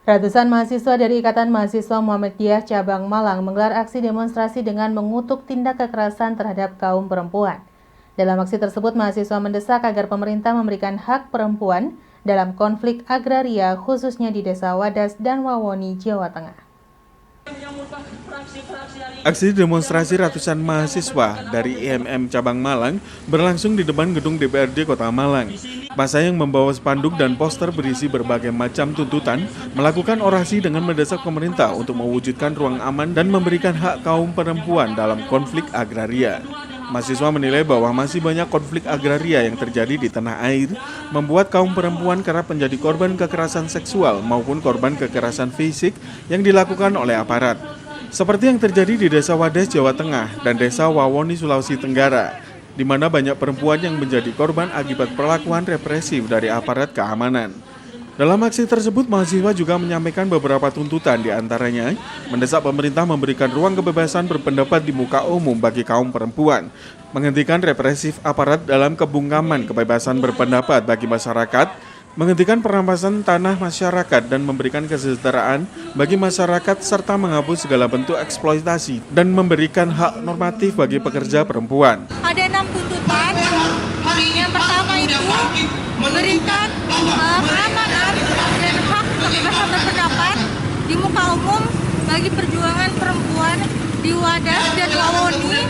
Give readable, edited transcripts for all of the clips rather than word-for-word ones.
Ratusan mahasiswa dari Ikatan Mahasiswa Muhammadiyah Cabang Malang menggelar aksi demonstrasi dengan mengutuk tindak kekerasan terhadap kaum perempuan. Dalam aksi tersebut, mahasiswa mendesak agar pemerintah memberikan hak perempuan dalam konflik agraria khususnya di Desa Wadas dan Wawoni, Jawa Tengah. Aksi demonstrasi ratusan mahasiswa dari IMM Cabang Malang berlangsung di depan gedung DPRD Kota Malang. Massa yang membawa spanduk dan poster berisi berbagai macam tuntutan melakukan orasi dengan mendesak pemerintah untuk mewujudkan ruang aman dan memberikan hak kaum perempuan dalam konflik agraria. Mahasiswa menilai bahwa masih banyak konflik agraria yang terjadi di tanah air, membuat kaum perempuan kerap menjadi korban kekerasan seksual maupun korban kekerasan fisik yang dilakukan oleh aparat. Seperti yang terjadi di Desa Wadas, Jawa Tengah dan Desa Wawoni, Sulawesi Tenggara, di mana banyak perempuan yang menjadi korban akibat perlakuan represif dari aparat keamanan. Dalam aksi tersebut, mahasiswa juga menyampaikan beberapa tuntutan, di antaranya mendesak pemerintah memberikan ruang kebebasan berpendapat di muka umum bagi kaum perempuan, menghentikan represif aparat dalam kebungkaman kebebasan berpendapat bagi masyarakat, menghentikan perampasan tanah masyarakat dan memberikan kesejahteraan bagi masyarakat serta menghapus segala bentuk eksploitasi dan memberikan hak normatif bagi pekerja perempuan. Ada 6 tuntutan. Yang pertama itu memberikan keamanan dan hak kebebasan berpendapat di muka umum bagi perjuangan perempuan di Wadas dan Wawoni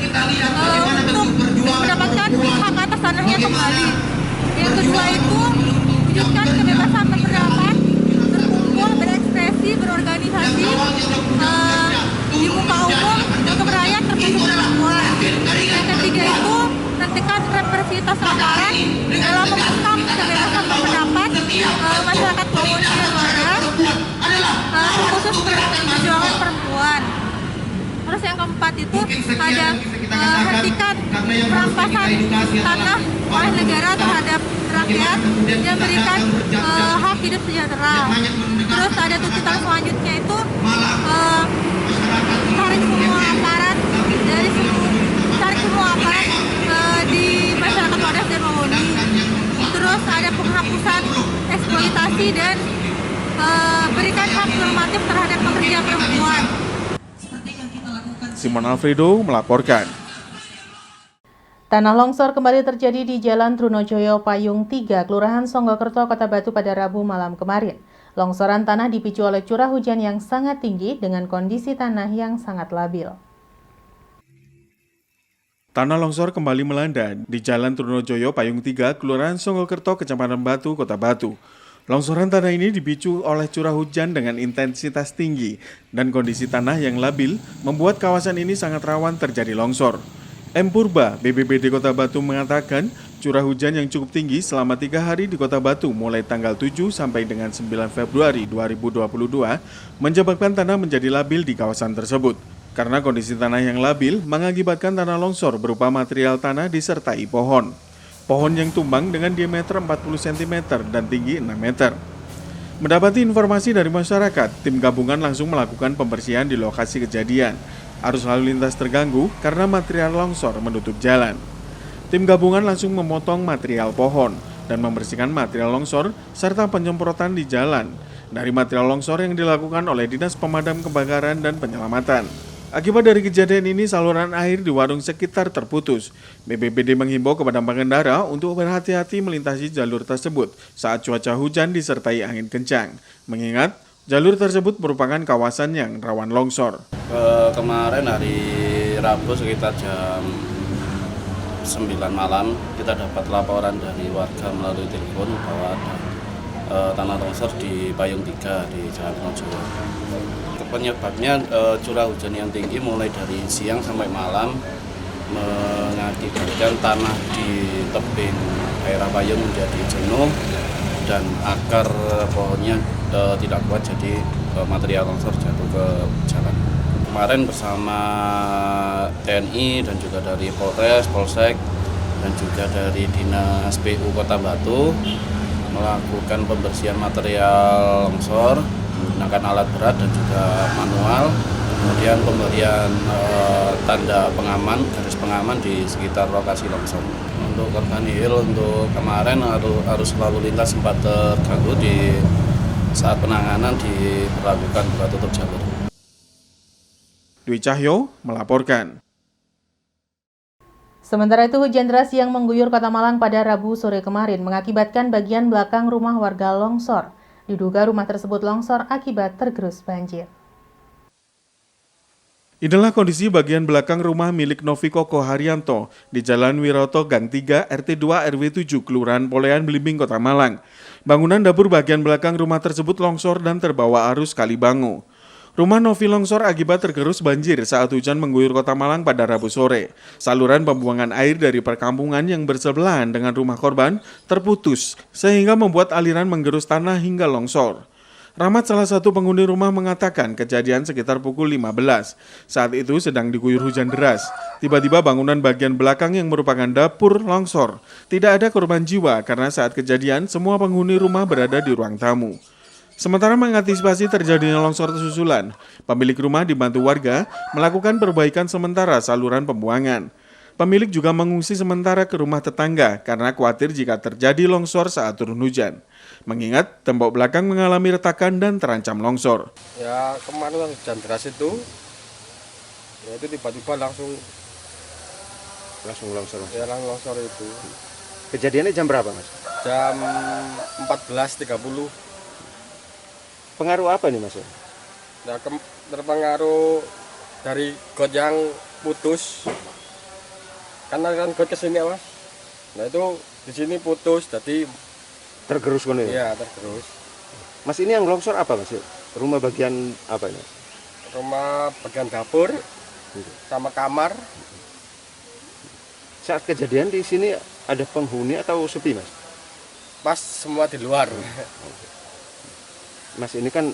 untuk mendapatkan hak atas tanahnya kembali. Yang kedua itu wujudkan kebebasan berpendapat, berkumpul, berekspresi, berorganisasi di muka umum untuk rakyat termasuk perempuan. Yang ketiga itu menghentikan represivitas aparat dalam mengungkap kebebasan berpendapat masyarakat Wawoni dan Wadas, khusus perjuangan perempuan. Terus yang keempat itu ada hentikan perampasan tanah oleh negara terhadap rakyat dan berikan hak hidup sejahtera. Terus ada tuntutan selanjutnya itu tarik semua aparat di masyarakat Wadas dan Wawoni. Terus ada penghapusan eksploitasi dan berikan hak normatif terhadap pekerja perempuan. Simon Alfredo melaporkan. Tanah longsor kembali terjadi di Jalan Trunojoyo Payung 3, Kelurahan Songgokerto, Kota Batu pada Rabu malam kemarin. Longsoran tanah dipicu oleh curah hujan yang sangat tinggi dengan kondisi tanah yang sangat labil. Tanah longsor kembali melanda di Jalan Trunojoyo Payung 3, Kelurahan Songgokerto, Kecamatan Batu, Kota Batu. Longsoran tanah ini dipicu oleh curah hujan dengan intensitas tinggi dan kondisi tanah yang labil membuat kawasan ini sangat rawan terjadi longsor. M. Purba, BPBD Kota Batu mengatakan curah hujan yang cukup tinggi selama 3 hari di Kota Batu mulai tanggal 7 sampai dengan 9 Februari 2022 menyebabkan tanah menjadi labil di kawasan tersebut. Karena kondisi tanah yang labil mengakibatkan tanah longsor berupa material tanah disertai pohon. Pohon yang tumbang dengan diameter 40 cm dan tinggi 6 meter. Mendapati informasi dari masyarakat, tim gabungan langsung melakukan pembersihan di lokasi kejadian. Arus lalu lintas terganggu karena material longsor menutup jalan. Tim gabungan langsung memotong material pohon dan membersihkan material longsor serta penyemprotan di jalan dari material longsor yang dilakukan oleh Dinas Pemadam Kebakaran dan Penyelamatan. Akibat dari kejadian ini, saluran air di warung sekitar terputus. BPBD menghimbau kepada pengendara untuk berhati-hati melintasi jalur tersebut saat cuaca hujan disertai angin kencang. Mengingat jalur tersebut merupakan kawasan yang rawan longsor. Kemarin hari Rabu sekitar jam 9 malam kita dapat laporan dari warga melalui telepon bahwa ada tanah longsor di Payung 3 di Jalan Trunojoyo. Penyebabnya curah hujan yang tinggi mulai dari siang sampai malam mengakibatkan tanah di tebing daerah Payung menjadi jenuh dan akar pohonnya tidak kuat, jadi material longsor jatuh ke jalan. Kemarin bersama TNI dan juga dari Polres, Polsek dan juga dari Dinas PU Kota Batu melakukan pembersihan material longsor menggunakan alat berat dan juga manual, kemudian pemberian tanda pengaman, garis pengaman di sekitar lokasi longsor. Untuk korban nihil untuk kemarin arus lalu lintas sempat terganggu di saat penanganan diberlakukan buka tutup jalur. Dwi Cahyo melaporkan. Sementara itu, hujan deras yang mengguyur Kota Malang pada Rabu sore kemarin mengakibatkan bagian belakang rumah warga longsor. Diduga rumah tersebut longsor akibat tergerus banjir. Inilah kondisi bagian belakang rumah milik Novi Koko Haryanto di Jalan Wiroto Gang 3 RT 2 RW 7 Kelurahan Polean Belimbing Kota Malang. Bangunan dapur bagian belakang rumah tersebut longsor dan terbawa arus Kalibango. Rumah Novi longsor akibat tergerus banjir saat hujan mengguyur Kota Malang pada Rabu sore. Saluran pembuangan air dari perkampungan yang bersebelahan dengan rumah korban terputus sehingga membuat aliran menggerus tanah hingga longsor. Rahmat, salah satu penghuni rumah, mengatakan kejadian sekitar pukul 15. Saat itu sedang diguyur hujan deras. Tiba-tiba bangunan bagian belakang yang merupakan dapur longsor. Tidak ada korban jiwa karena saat kejadian semua penghuni rumah berada di ruang tamu. Sementara mengantisipasi terjadinya longsor susulan, pemilik rumah dibantu warga melakukan perbaikan sementara saluran pembuangan. Pemilik juga mengungsi sementara ke rumah tetangga karena khawatir jika terjadi longsor saat turun hujan. Mengingat tembok belakang mengalami retakan dan terancam longsor. Ya kemarin hujan deras itu, ya itu tiba-tiba langsung longsor. ya longsor itu. Kejadiannya jam berapa, Mas? Jam 14.30. Pengaruh apa nih, Mas? Ya terpengaruh dari got yang putus. Karena kan got kesini Mas. Nah itu di sini putus, jadi Tergerus kono ya? iya tergerus. Mas, ini yang longsor apa, Mas? Rumah bagian apa ini? Rumah bagian dapur sama kamar. Saat kejadian di sini ada penghuni atau sepi, Mas? Pas semua di luar. Mas, ini kan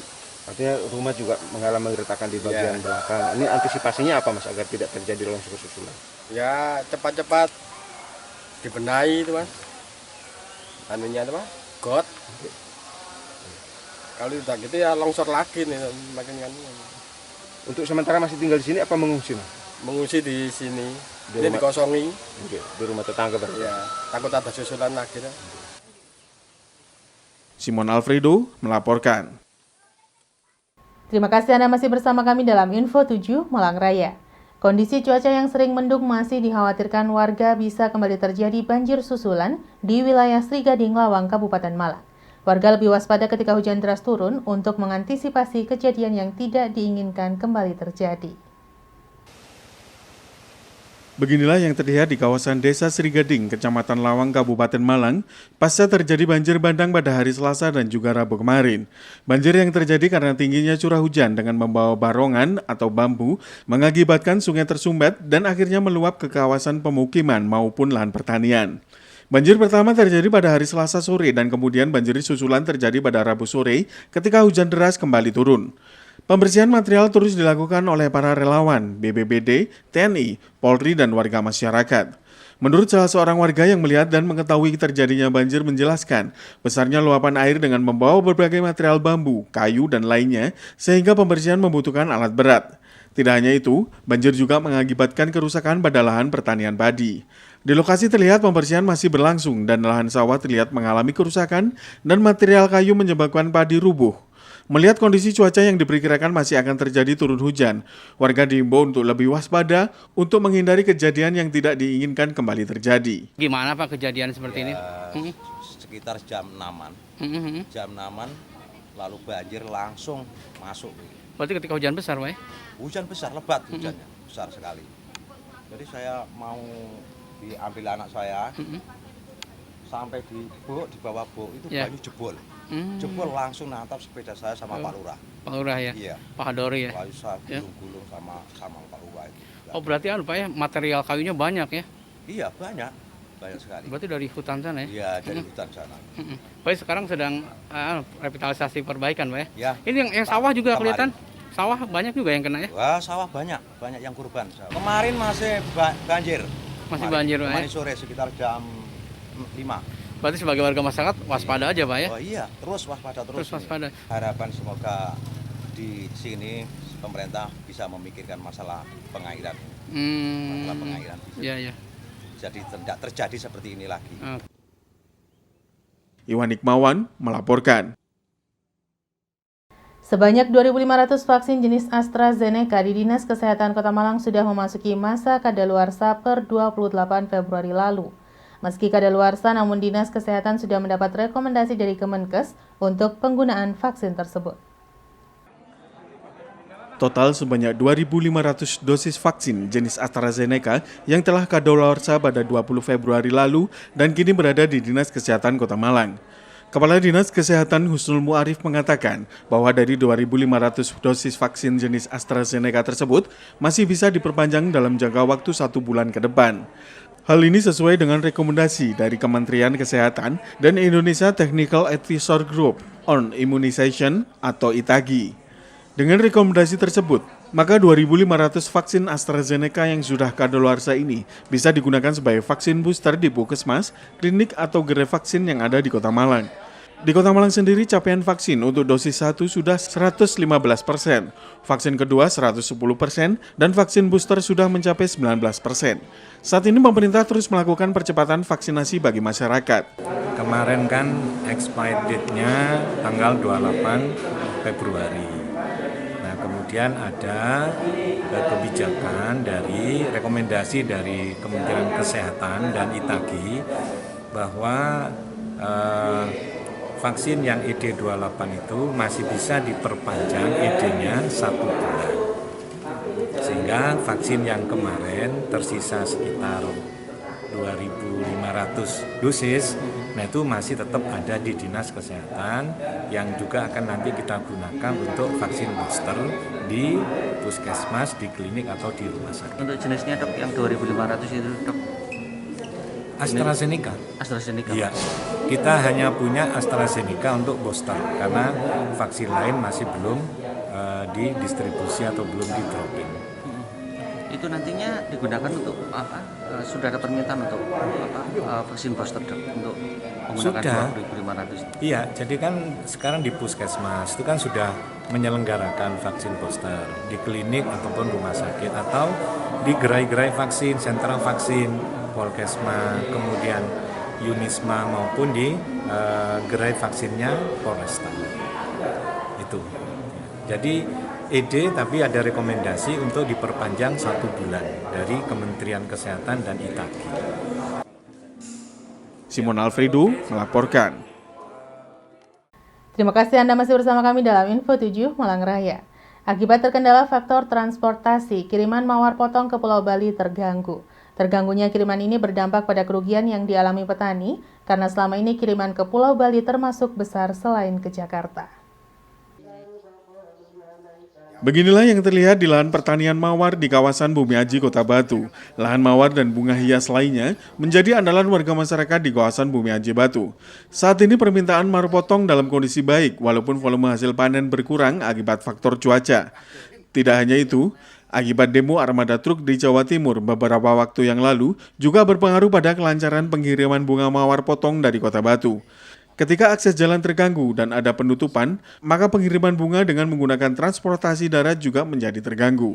artinya rumah juga mengalami retakan di bagian Iya. belakang. Ini antisipasinya apa, Mas, agar tidak terjadi longsor susulan? Ya cepat-cepat dibenahi itu Mas. Anunya itu Mas, got. Kalau udah gitu ya longsor lagi nih makin kan. Untuk sementara masih tinggal di sini apa mengungsi, Mas? Mengungsi di sini. Di Ini rumah- dikosongi. Oke, di rumah tetangga berarti. Ya, takut ada susulan lagi. Simon Alfredo melaporkan. Terima kasih Anda masih bersama kami dalam Info 7 Malang Raya. Kondisi cuaca yang sering mendung masih dikhawatirkan warga bisa kembali terjadi banjir susulan di wilayah Sri Gading, Lawang, Kabupaten Malang. Warga lebih waspada ketika hujan deras turun untuk mengantisipasi kejadian yang tidak diinginkan kembali terjadi. Beginilah yang terlihat di kawasan Desa Sri Gading, Kecamatan Lawang, Kabupaten Malang, pasca terjadi banjir bandang pada hari Selasa dan juga Rabu kemarin. Banjir yang terjadi karena tingginya curah hujan dengan membawa barongan atau bambu mengakibatkan sungai tersumbat dan akhirnya meluap ke kawasan pemukiman maupun lahan pertanian. Banjir pertama terjadi pada hari Selasa sore dan kemudian banjir susulan terjadi pada Rabu sore ketika hujan deras kembali turun. Pembersihan material terus dilakukan oleh para relawan, BPBD, TNI, Polri, dan warga masyarakat. Menurut salah seorang warga yang melihat dan mengetahui terjadinya banjir menjelaskan, besarnya luapan air dengan membawa berbagai material bambu, kayu, dan lainnya, sehingga pembersihan membutuhkan alat berat. Tidak hanya itu, banjir juga mengakibatkan kerusakan pada lahan pertanian padi. Di lokasi terlihat pembersihan masih berlangsung dan lahan sawah terlihat mengalami kerusakan dan material kayu menyebabkan padi rubuh. Melihat kondisi cuaca yang diperkirakan masih akan terjadi turun hujan, warga diimbau untuk lebih waspada untuk menghindari kejadian yang tidak diinginkan kembali terjadi. Gimana Pak kejadian seperti ini? Sekitar jam 6-an. Jam 6-an lalu banjir langsung masuk. Berarti ketika hujan besar, Pak ya? Hujan besar, lebat hujannya, besar sekali. Jadi saya mau diambil anak saya, sampai di bawah bok itu Ya. banyu jebol. Jebol langsung nantap sepeda saya sama Pak Lurah. Pak Lurah ya? Iya. Pak Hadori ya? Lalu saya Ya. gulung-gulung sama Pak Lurah itu. Oh berarti Pak ya, material kayunya banyak ya? Iya, banyak sekali. Berarti dari hutan sana ya? Iya, dari hutan sana. Pak sekarang sedang revitalisasi perbaikan Pak ya? Ya. Ini yang sawah juga Kemarin. kelihatan? Sawah banyak juga yang kena ya? Wah, sawah banyak yang kurban. Kemarin masih banjir. Masih banjir, Pak, ya? Kemarin sore sekitar jam 5. Berarti sebagai warga masyarakat waspada aja Pak ya? Oh iya, terus waspada terus. Terus waspada. Harapan semoga di sini pemerintah bisa memikirkan masalah pengairan. Masalah pengairan bisa. Iya, iya. Jadi tidak terjadi seperti ini lagi. Iwan Hikmawan melaporkan. Sebanyak 2.500 vaksin jenis AstraZeneca di Dinas Kesehatan Kota Malang sudah memasuki masa kadaluarsa per 28 Februari lalu. Meski kadaluarsa, namun Dinas Kesehatan sudah mendapat rekomendasi dari Kemenkes untuk penggunaan vaksin tersebut. Total sebanyak 2.500 dosis vaksin jenis AstraZeneca yang telah kadaluarsa pada 20 Februari lalu dan kini berada di Dinas Kesehatan Kota Malang. Kepala Dinas Kesehatan Husnul Muarif mengatakan bahwa dari 2.500 dosis vaksin jenis AstraZeneca tersebut masih bisa diperpanjang dalam jangka waktu 1 bulan ke depan. Hal ini sesuai dengan rekomendasi dari Kementerian Kesehatan dan Indonesia Technical Advisor Group on Immunization atau ITAGI. Dengan rekomendasi tersebut, maka 2.500 vaksin AstraZeneca yang sudah kadaluarsa ini bisa digunakan sebagai vaksin booster di puskesmas, klinik atau gerai vaksin yang ada di Kota Malang. Di Kota Malang sendiri capaian vaksin untuk dosis 1 sudah 115%, vaksin kedua 110%, dan vaksin booster sudah mencapai 19%. Saat ini pemerintah terus melakukan percepatan vaksinasi bagi masyarakat. Kemarin kan expired date-nya tanggal 28 Februari. Nah, kemudian ada kebijakan dari rekomendasi dari Kementerian Kesehatan dan ITAGI bahwa vaksin yang ED28 itu masih bisa diperpanjang ED-nya 1 bulan. Sehingga vaksin yang kemarin tersisa sekitar 2.500 dosis, nah itu masih tetap ada di Dinas Kesehatan yang juga akan nanti kita gunakan untuk vaksin booster di puskesmas, di klinik atau di rumah sakit. Untuk jenisnya dok yang 2.500 itu dok? AstraZeneca. AstraZeneca. Iya, kita hanya punya AstraZeneca untuk booster karena vaksin lain masih belum didistribusi atau belum di-dropping. Itu nantinya digunakan untuk apa? Sudah ada permintaan untuk apa? Vaksin booster dok untuk menggunakan 2.500. Iya, jadi kan sekarang di puskesmas itu kan sudah menyelenggarakan vaksin booster di klinik ataupun rumah sakit atau di gerai-gerai vaksin, sentra vaksin. Polkesma, kemudian Unisma maupun di gerai vaksinnya Polresta. Itu. Jadi ED tapi ada rekomendasi untuk diperpanjang 1 bulan dari Kementerian Kesehatan dan ITAGI. Simon Alfredo melaporkan. Terima kasih Anda masih bersama kami dalam Info 7 Malang Raya. Akibat terkendala faktor transportasi, kiriman mawar potong ke Pulau Bali terganggu. Terganggunya kiriman ini berdampak pada kerugian yang dialami petani karena selama ini kiriman ke Pulau Bali termasuk besar selain ke Jakarta. Beginilah yang terlihat di lahan pertanian mawar di kawasan Bumi Aji, Kota Batu. Lahan mawar dan bunga hias lainnya menjadi andalan warga masyarakat di kawasan Bumi Aji Batu. Saat ini permintaan mawar potong dalam kondisi baik walaupun volume hasil panen berkurang akibat faktor cuaca. Tidak hanya itu, akibat demo armada truk di Jawa Timur beberapa waktu yang lalu juga berpengaruh pada kelancaran pengiriman bunga mawar potong dari Kota Batu. Ketika akses jalan terganggu dan ada penutupan, maka pengiriman bunga dengan menggunakan transportasi darat juga menjadi terganggu.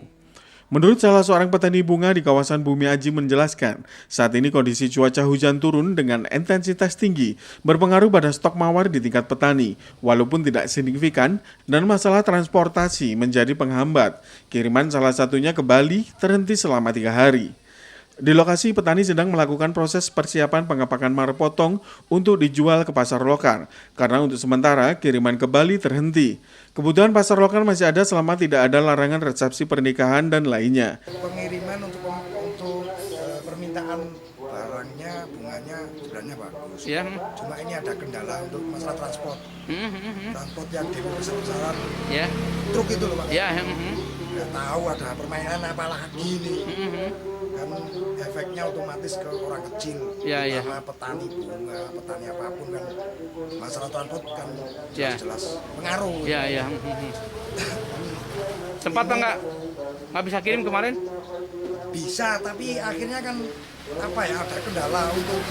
Menurut salah seorang petani bunga di kawasan Bumi Aji menjelaskan, saat ini kondisi cuaca hujan turun dengan intensitas tinggi berpengaruh pada stok mawar di tingkat petani, walaupun tidak signifikan, dan masalah transportasi menjadi penghambat. Kiriman salah satunya ke Bali terhenti selama 3 hari. Di lokasi, petani sedang melakukan proses persiapan pengepakan mawar potong untuk dijual ke pasar lokal, karena untuk sementara kiriman ke Bali terhenti. Kebutuhan pasar lokal masih ada selama tidak ada larangan resepsi pernikahan dan lainnya. Pengiriman untuk permintaan barangnya, bunganya sebenarnya bagus. Ya. Cuma ini ada kendala untuk masalah transport. Transport yang demo besar-besaran. Ya. Truk itu loh Pak. Ya. Nggak tahu ada permainan apa lagi nih. Kan efeknya otomatis ke orang kecil. Karena petani bunga, petani apapun kan masalah transport kan jelas pengaruh. Iya. Sempat nggak bisa kirim kemarin? Bisa, tapi akhirnya kan ada kendala untuk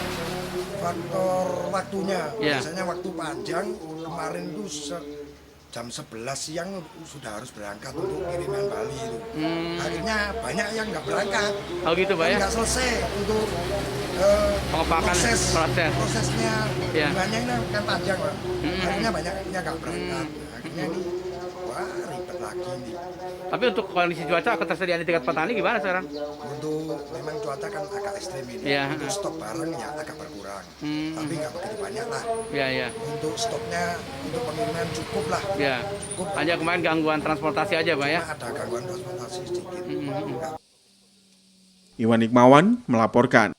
faktor waktunya. Biasanya waktu panjang, kemarin itu jam 11 siang sudah harus berangkat untuk kiriman Bali itu. Akhirnya banyak yang nggak berangkat. Oh gitu Pak ya? Nggak selesai untuk prosesnya. Bunganya ini kan panjang Pak. Akhirnya banyak yang nggak berangkat. Akhirnya ini ribet lagi nih. Tapi untuk kondisi cuaca ketersediaan di tingkat petani gimana sekarang? Untuk memang cuaca kan agak ekstrim ini. Iya. Untuk stok barang ya agak berkurang. Tapi nggak begitu banyak lah. Iya. Untuk stoknya, untuk pengiriman cukup lah. Iya. Cukup. Hanya kemarin gangguan transportasi aja, Pak ya? Ada gangguan transportasi sedikit. Iwan Hikmawan melaporkan.